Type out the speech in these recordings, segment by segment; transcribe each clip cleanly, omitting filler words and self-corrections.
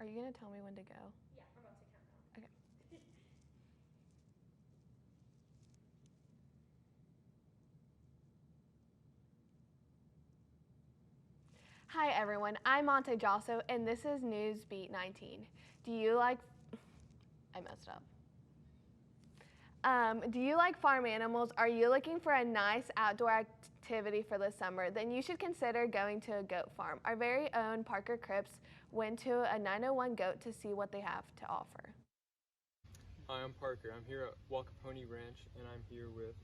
Are you going to tell me when to go? Yeah, I'm about to count down. Okay. Hi everyone, I'm Monte Josso and this is News Beat 19. I messed up. Do you like farm animals? Are you looking for a nice outdoor activity for the summer? Then you should consider going to a goat farm. Our very own Parker Cripps went to a 901 Goat to see what they have to offer. Hi, I'm Parker. I'm here at Wakaponi Ranch, and I'm here with...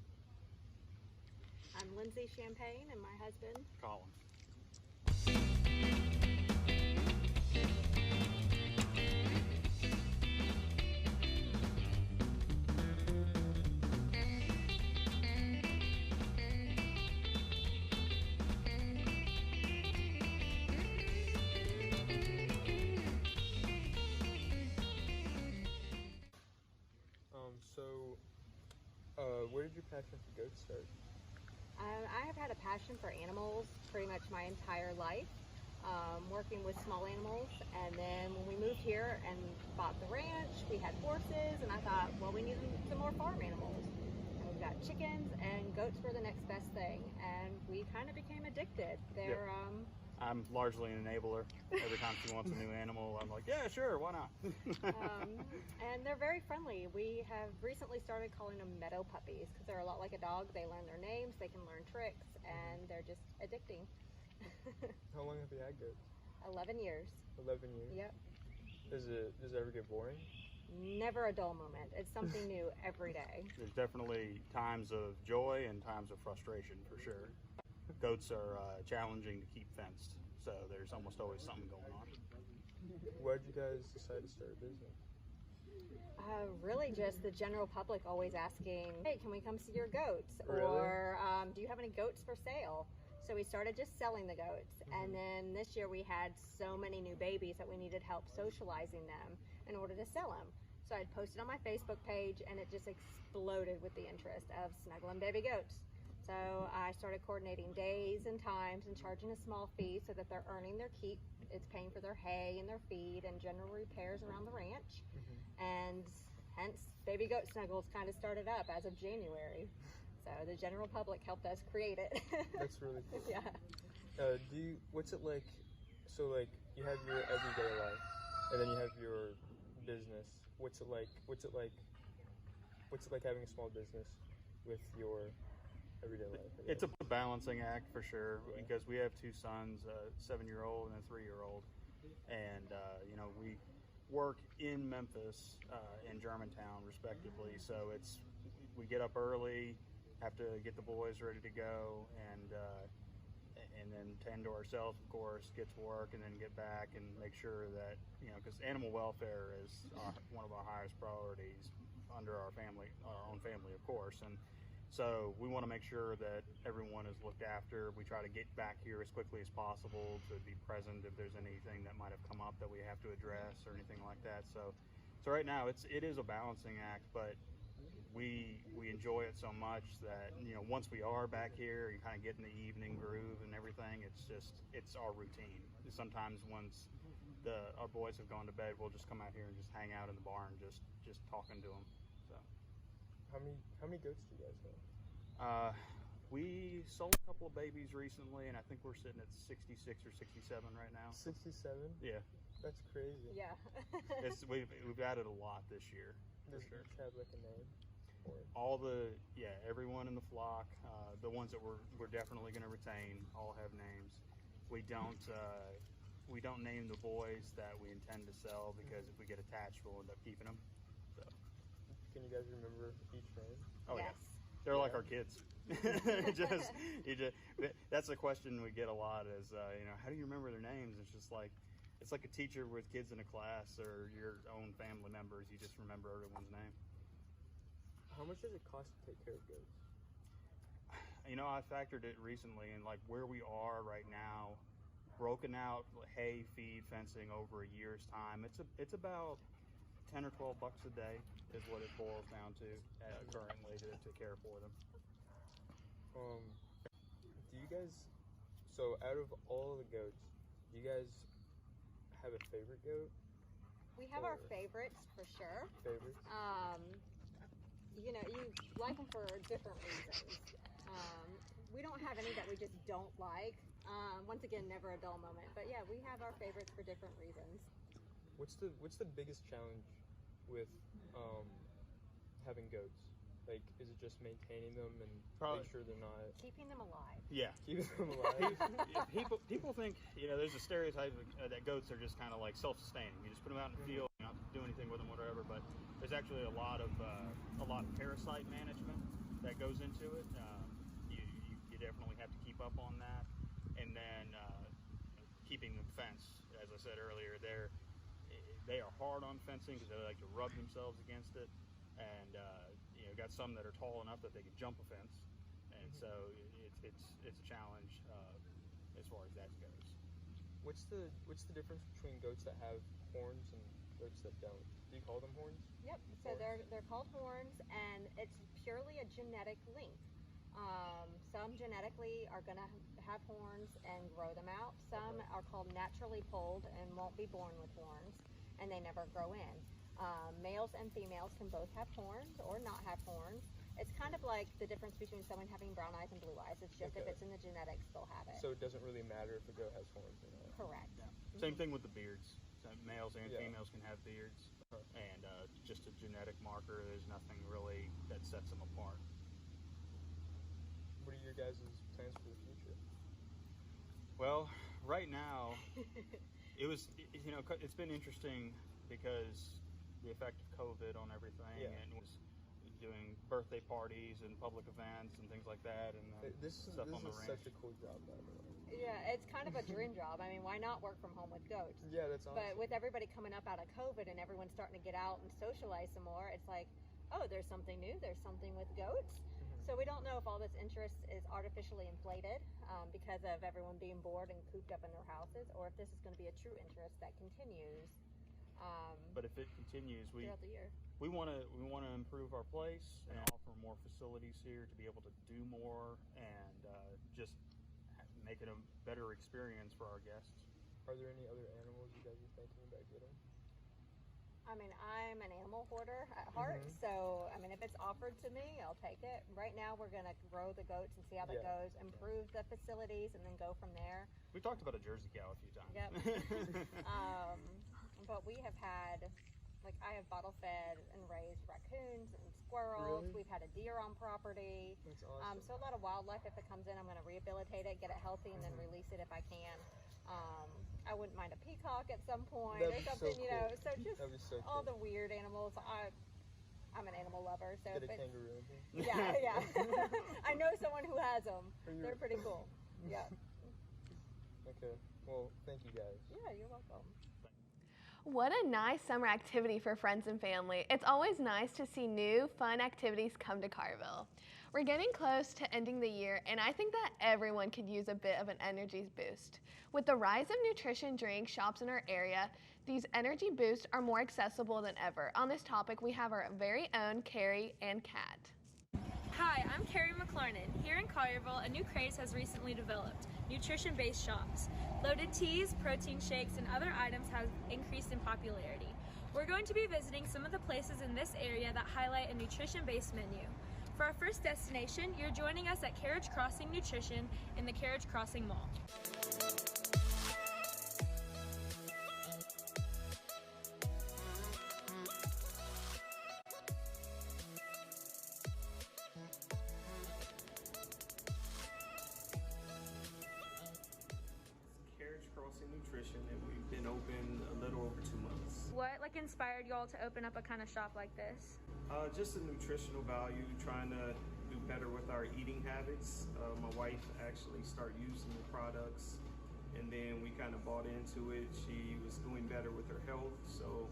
I'm Lindsay Champagne and my husband, Colin. Where did your passion for goats start? I have had a passion for animals pretty much my entire life, working with small animals. And then when we moved here and bought the ranch, we had horses, and I thought, well, we need some more farm animals. And we've got chickens, and goats were the next best thing. And we kind of became addicted. They're, I'm largely an enabler. Every time she wants a new animal, I'm like, yeah, sure, why not? and they're very friendly. We have recently started calling them meadow puppies because they're a lot like a dog. They learn their names, they can learn tricks, and they're just addicting. How long have you had goats? 11 years. 11 years? Yep. Does it ever get boring? Never a dull moment. It's something new every day. There's definitely times of joy and times of frustration for sure. Goats are challenging to keep fenced, so there's almost always something going on. Why did you guys decide to start a business? Really just the general public always asking, hey, can we come see your goats? Really? Or do you have any goats for sale? So we started just selling the goats. And then this year we had so many new babies that we needed help socializing them in order to sell them. So I'd posted on my Facebook page and it just exploded with the interest of snuggling baby goats. So I started coordinating days and times and charging a small fee so that they're earning their keep. It's paying for their hay and their feed and general repairs around the ranch. And hence Baby Goat Snuggles kind of started up as of January. So the general public helped us create it. That's really cool. Yeah. What's it like, so like you have your everyday life and then you have your business. What's it like having a small business with your everyday life? It's a balancing act for sure, because we have two sons, a 7-year-old and a 3-year-old, and we work in Memphis and Germantown respectively, so we get up early, have to get the boys ready to go, and then tend to ourselves, of course, get to work and then get back and make sure that, because animal welfare is one of our highest priorities under our own family, of course, and so we want to make sure that everyone is looked after. We try to get back here as quickly as possible to be present if there's anything that might have come up that we have to address or anything like that. So right now it is a balancing act, but we enjoy it so much that once we are back here, you kind of get in the evening groove and everything. It's our routine. Sometimes once our boys have gone to bed, we'll just come out here and just hang out in the barn, just talking to them. So. How many goats do you guys have? We sold a couple of babies recently, and I think we're sitting at 66 or 67 right now. 67? Yeah. That's crazy. Yeah. We've added a lot this year. Does each have like a name? Everyone in the flock, the ones that we're definitely going to retain, all have names. We don't name the boys that we intend to sell, because if we get attached, we'll end up keeping them. So. Can you guys remember each name? Oh yes. yeah, they're like our kids. That's a question we get a lot. Is how do you remember their names? It's like a teacher with kids in a class or your own family members. You just remember everyone's name. How much does it cost to take care of goats? I factored it recently, and like where we are right now, broken out hay, feed, fencing over a year's time, it's about $10 or $12 a day is what it boils down to currently to care for them. Do you guys, so out of all the goats, do you guys have a favorite goat? We have our or favorites for sure. favorites? You know, you like them for different reasons. We don't have any that we just don't like. Once again, never a dull moment. But yeah, we have our favorites for different reasons. What's the biggest challenge with having goats? Like, is it just maintaining them and Probably. make sure they're not Keeping them alive. Yeah. keeping them alive? People think, there's a stereotype that goats are just kind of like self-sustaining. You just put them out in the field, you don't have to do anything with them, whatever. But there's actually a lot of parasite management that goes into it. You definitely have to keep up on that, and then keeping them fenced. As I said earlier, they are hard on fencing because they like to rub themselves against it, and got some that are tall enough that they can jump a fence, and so it's a challenge as far as that goes. What's the difference between goats that have horns and goats that don't? Do you call them horns? Yep. So they're called horns, and it's purely a genetic link. Some genetically are going to have horns and grow them out. Some are called naturally polled and won't be born with horns, and they never grow in. Males and females can both have horns or not have horns. It's kind of like the difference between someone having brown eyes and blue eyes. It's just if it's in the genetics, they'll have it. So it doesn't really matter if a goat has horns or not. Correct. Same thing with the beards. So males and Yeah. females can have beards, and just a genetic marker. There's nothing really that sets them apart. What are your guys' plans for the future? Well, right now, it's been interesting because the effect of COVID on everything, Yeah. and was doing birthday parties and public events and things like that, and This is stuff on the such ranch. a cool job, by the way. Yeah, it's kind of a dream job. I mean, why not work from home with goats? Yeah, that's awesome. But with everybody coming up out of COVID and everyone starting to get out and socialize some more, it's like, oh, there's something new. There's something with goats. So we don't know if all this interest is artificially inflated because of everyone being bored and cooped up in their houses, or if this is going to be a true interest that continues But if it continues, throughout the year. we want to improve our place and offer more facilities here to be able to do more and just make it a better experience for our guests. Are there any other animals you guys are thinking about getting? I mean, I'm an animal hoarder at heart, so I mean, if it's offered to me, I'll take it. Right now, we're going to grow the goats and see how that Yeah. goes, improve the facilities, and then go from there. We talked about a Jersey cow a few times. Yep. But we have had, like, I have bottle fed and raised raccoons and squirrels. Really? We've had a deer on property. That's awesome. So a lot of wildlife. If it comes in, I'm going to rehabilitate it, get it healthy, and then release it if I can. I wouldn't mind a peacock at some point That'd or be so something, you know. cool. So just That'd be so all cool. the weird animals. I'm an animal lover, so Get a if it, kangaroo in here. yeah. I know someone who has them. Are you- They're pretty cool. Yeah. Okay. Well, thank you guys. Yeah, you're welcome. What a nice summer activity for friends and family. It's always nice to see new, fun activities come to Carville. We're getting close to ending the year, and I think that everyone could use a bit of an energy boost. With the rise of nutrition drink shops in our area, these energy boosts are more accessible than ever. On this topic, we have our very own Carrie and Kat. Hi, I'm Carrie McLarnon. Here in Collierville, a new craze has recently developed, nutrition-based shops. Loaded teas, protein shakes, and other items have increased in popularity. We're going to be visiting some of the places in this area that highlight a nutrition-based menu. For our first destination, you're joining us at Carriage Crossing Nutrition in the Carriage Crossing Mall. Carriage Crossing Nutrition, and we've been open a little over 2 months. What inspired y'all to open up a kind of shop like this? Just the nutritional value, trying to do better with our eating habits. My wife actually started using the products, and then we kind of bought into it. She was doing better with her health, so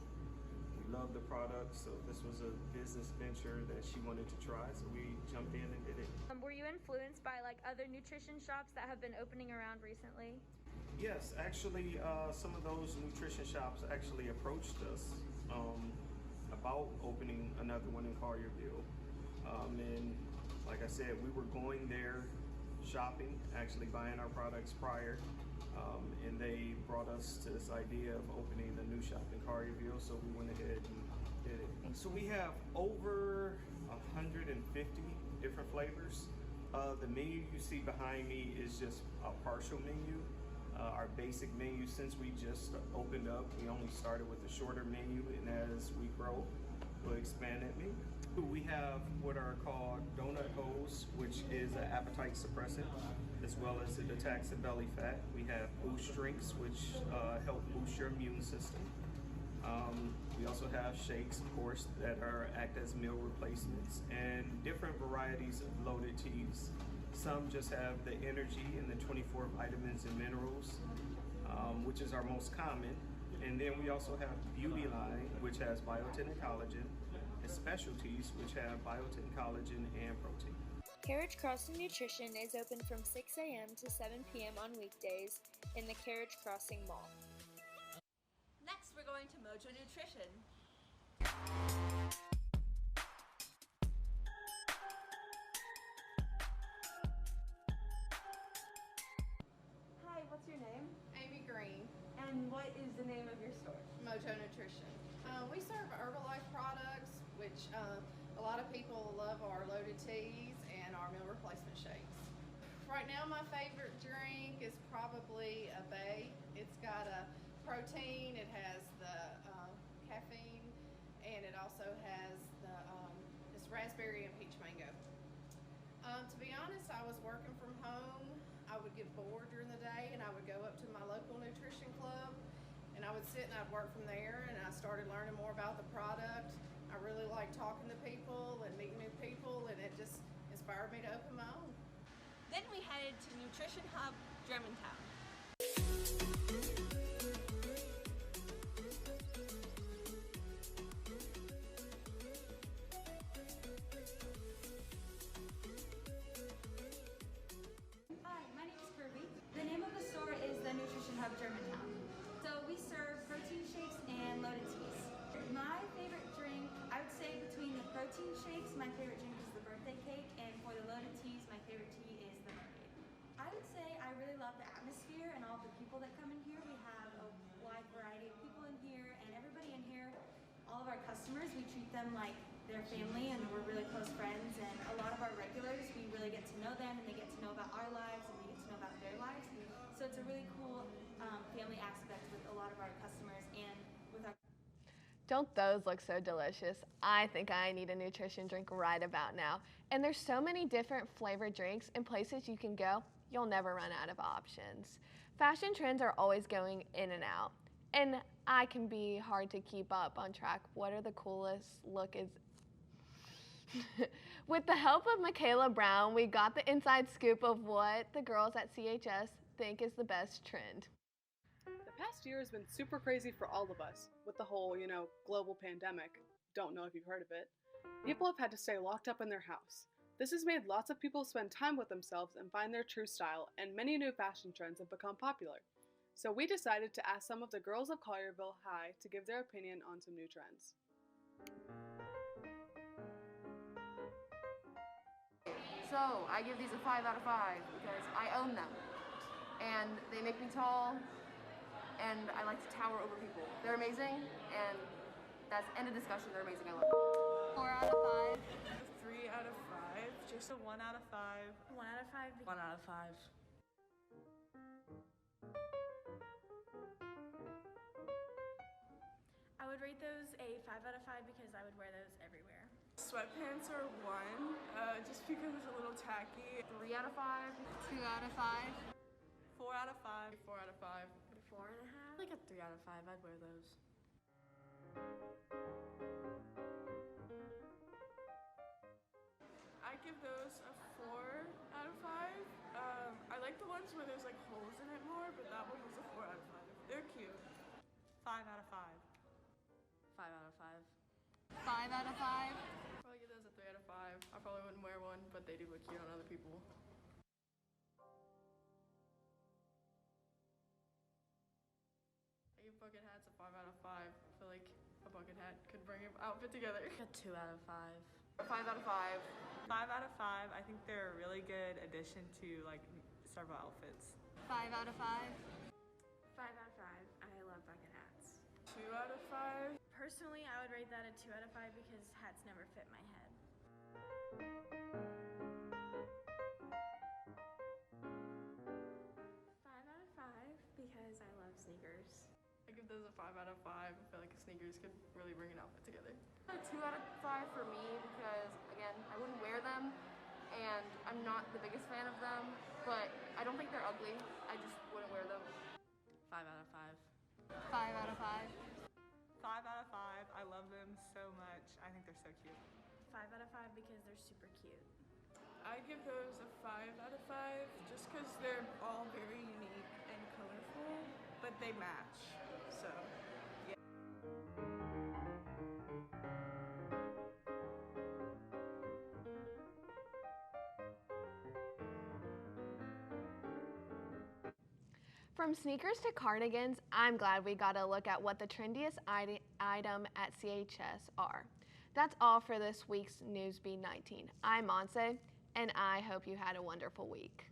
we loved the product. So this was a business venture that she wanted to try, so we jumped in and did it. Were you influenced by other nutrition shops that have been opening around recently? Yes, actually, some of those nutrition shops actually approached us about opening another one in Collierville. And like I said, we were going there shopping, actually buying our products prior, And they brought us to this idea of opening a new shop in Collierville, so we went ahead and did it. So we have over 150 different flavors. The menu you see behind me is just a partial menu. Our basic menu, since we just opened up, we only started with a shorter menu, and as we grow, we'll expand that menu. We have what are called donut holes, which is an appetite suppressant, as well as it attacks the belly fat. We have boost drinks, which help boost your immune system. We also have shakes, of course, that act as meal replacements, and different varieties of loaded teas. Some just have the energy and the 24 vitamins and minerals, which is our most common. And then we also have Beauty Line, which has biotin and collagen, and specialties, which have biotin, collagen, and protein. Carriage Crossing Nutrition is open from 6 a.m. to 7 p.m. on weekdays in the Carriage Crossing Mall. Next, we're going to Mojo Nutrition. Hi, what's your name? Amy Green, And what is the name of your store? Mojo Nutrition. We serve Herbalife products, which a lot of people love our loaded teas and our meal replacement shakes. Right now, my favorite drink is probably a Bay. It's got a protein, it has the caffeine, and it also has the it's raspberry and peach mango. To be honest, I was working from home. I would get bored during the day, and I would go up to my local nutrition club, and I would sit and I'd work from there, and I started learning more about the product. I really like talking to people and meeting new people, and it just inspired me to open my own. Then we headed to Nutrition Hub, Germantown. Hi, my name is Kirby. The name of the store is the Nutrition Hub Germantown. So we serve protein shakes and loaded teas. My favorite drink, I would say between the protein shakes, my favorite drink is the birthday cake, and for the loaded teas, my favorite tea is the mermaid. I would say I really love the atmosphere and all the people that come in here. We have a wide variety of people in here, and everybody in here, all of our customers, we treat them like their family, and we're really close friends. And a lot of our regulars, we really get to know them, and they get to know about our lives, and we get to know about their lives. So it's a really cool family aspect with a lot of our customers and with our. Don't those look so delicious? I think I need a nutrition drink right about now. And there's so many different flavored drinks and places you can go, you'll never run out of options. Fashion trends are always going in and out, and I can be hard to keep up on track. What are the coolest look is With the help of Michaela Brown, we got the inside scoop of what the girls at CHS think is the best trend. The past year has been super crazy for all of us with the whole, global pandemic. Don't know if you've heard of it. People have had to stay locked up in their house. This has made lots of people spend time with themselves and find their true style, and many new fashion trends have become popular. So we decided to ask some of the girls of Collierville High to give their opinion on some new trends. So I give these a 5 out of 5 because I own them. And they make me tall, and I like to tower over people. They're amazing, and that's end of discussion. They're amazing. I love them. 4 out of 5. 3 out of 5. Just a 1 out of 5. 1 out of 5. 1 out of 5. I would rate those a 5 out of 5 because I would wear those everywhere. Sweatpants are 1, just because it's a little tacky. 3 out of 5. 2 out of 5. 4 out of 5. 4 out of 5. 4.5. Like a 3 out of 5. I'd wear those. I give those a 4 out of 5. I like the ones where there's like holes in it more, but that one was a 4 out of 5. They're cute. 5 out of 5. 5 out of 5. 5 out of 5. Probably give those a 3 out of 5. I probably wouldn't wear one, but they do look cute on other people. I give bucket hats a 5 out of 5. I feel like a bucket hat could bring an outfit together. A 2 out of 5. A 5 out of 5. 5 out of 5. I think they're a really good addition to like several outfits. 5 out of 5. Personally, I would rate that a 2 out of 5 because hats never fit my head. 5 out of 5 because I love sneakers. I give those a 5 out of 5. I feel like sneakers could really bring an outfit together. A 2 out of 5 for me because, again, I wouldn't wear them and I'm not the biggest fan of them, but I don't think they're ugly. I just wouldn't wear them. 5 out of 5. 5 out of 5. 5 out of 5. I love them so much. I think they're so cute. 5 out of 5 because they're super cute. I give those a 5 out of 5 just because they're all very unique and colorful, but they match. So, yeah. From sneakers to cardigans, I'm glad we got a look at what the trendiest item at CHS are. That's all for this week's Newsbeat 19. I'm Monse, and I hope you had a wonderful week.